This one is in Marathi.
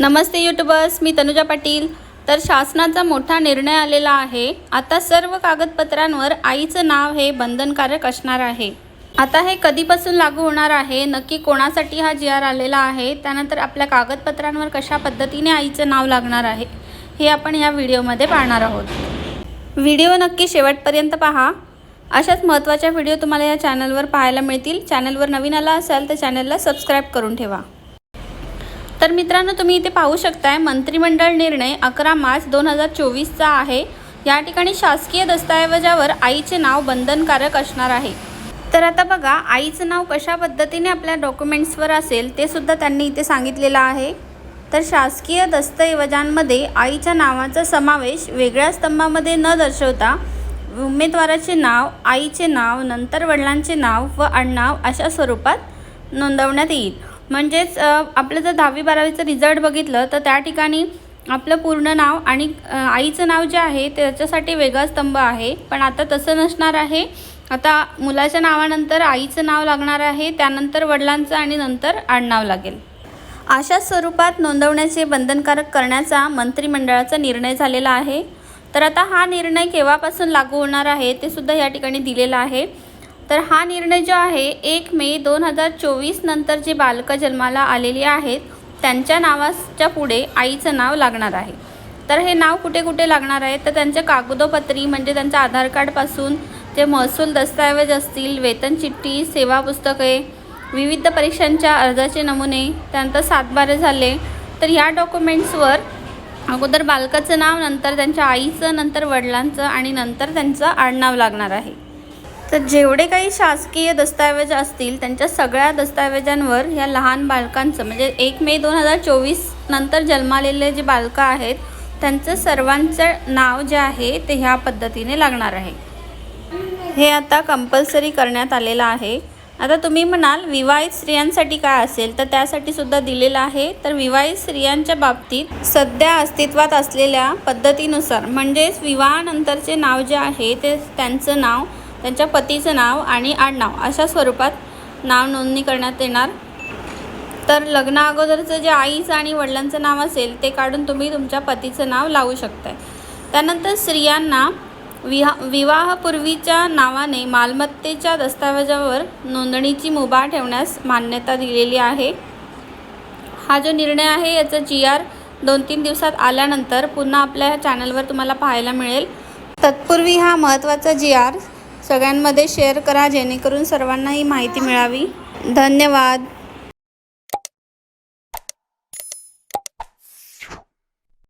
नमस्ते यूट्यूबर्स, मी तनुजा पाटील। तर शासनाचा मोठा निर्णय आलेला आहे। आता सर्व कागदपत्रांवर आईचं नाव हे बंधनकारक असणार आहे। आता हे कधीपासून लागू होणार आहे, नक्की कोणासाठी हा जी.आर. आलेला आहे, त्यानंतर आपल्या कागदपत्रांवर कशा पद्धतीने आईचं नाव लागणार आहे हे आपण या व्हिडिओमध्ये पाहणार आहोत। व्हिडिओ नक्की शेवटपर्यंत पहा। अशाच महत्त्वाच्या व्हिडिओ तुम्हाला या चॅनलवर पाहायला मिळतील। चॅनलवर नवीन आला असाल तर चॅनलला सबस्क्राइब करून ठेवा। तर मित्रांनो, तुम्ही इथे पाहू शकताय मंत्रिमंडळ निर्णय 11 मार्च 2024 चा आहे। या ठिकाणी शासकीय दस्तऐवजावर आईचे नाव बंधनकारक असणार आहे। तर आता बघा, आईचं नाव कशा पद्धतीने आपल्या डॉक्युमेंट्सवर असेल ते सुद्धा त्यांनी इथे सांगितलेलं आहे। तर शासकीय दस्तऐवजांमध्ये आईच्या नावाचा समावेश वेगळ्या स्तंभामध्ये न दर्शवता उमेदवाराचे नाव, आईचे नाव, नंतर वडिलांचे नाव व आडनाव अशा स्वरूपात नोंदवण्यात येईल। म्हणजेच आपलं जर 10वी-12वीचं रिझल्ट बघितलं तर त्या ठिकाणी आपलं पूर्ण नाव आणि आईचं नाव जे आहे त्याच्यासाठी वेगळा स्तंभ आहे, पण आता तसं नसणार आहे। आता मुलाच्या नावानंतर आईचं नाव लागणार आहे, त्यानंतर वडिलांचं आणि नंतर आडनाव लागेल। अशा स्वरूपात नोंदवण्याचे बंधनकारक करण्याचा मंत्रिमंडळाचा निर्णय झालेला आहे। तर आता हा निर्णय केव्हापासून लागू होणार आहे ते सुद्धा या ठिकाणी दिलेला आहे। तर हा निर्णय जो आहे 1 मे 2024 नंतर जे बालकं जन्माला आलेली आहेत त्यांच्या नावाच्या पुढे आईचं नाव लागणार आहे। तर हे नाव कुठे कुठे लागणार आहे, तर त्यांच्या कागदोपत्री म्हणजे त्यांच्या आधार कार्डपासून जे महसूल दस्तऐवज असतील, वेतन चिठ्ठी, सेवा पुस्तके, विविध परीक्षांच्या अर्जाचे नमुने, त्यानंतर 7/12 झाले, तर या डॉक्युमेंट्सवर अगोदर बालकाचं नाव, नंतर त्यांच्या आईचं, नंतर वडिलांचं आणि नंतर त्यांचं आडनाव लागणार आहे। तर जेवढे काही शासकीय दस्तऐवज असतील त्यांच्या सगळ्या दस्तऐवजांवर ह्या लहान बालकांचं म्हणजे 1 मे 2024 नंतर जन्मालेले जे बालकं आहेत त्यांचं सर्वांचं नाव जे आहे ते ह्या पद्धतीने लागणार आहे। हे आता कंपल्सरी करण्यात आलेलं आहे। आता तुम्ही म्हणाल विवाहित स्त्रियांसाठी काय असेल, तर त्यासाठी सुद्धा दिलेलं आहे। तर विवाहित स्त्रियांच्या बाबतीत सध्या अस्तित्वात असलेल्या पद्धतीनुसार म्हणजेच विवाहानंतरचे नाव जे आहे ते त्यांचं नाव, त्यांच्या पतीचं नाव आणि आडनाव अशा स्वरूपात नाव नोंदणी करण्यात येणार। तर लग्ना अगोदरचं जे आईचं आणि वडिलांचं नाव असेल ते काढून तुम्ही तुमच्या पतीचं नाव लावू शकताय। त्यानंतर स्त्रियांना विवाहापूर्वीच्या नावाने मालमत्तेच्या दस्तऐवजावर नोंदणीची मुभा ठेवण्यास मान्यता दिलेली आहे। हा जो निर्णय आहे याचा जी.आर. 2-3 दिवसात आल्यानंतर पुन्हा आपल्या चॅनलवर तुम्हाला पाहायला मिळेल। तत्पूर्वी हा महत्त्वाचा जी.आर. सगळ्यांमध्ये शेअर करा जेणेकरून सर्वांना ही माहिती मिळावी। धन्यवाद।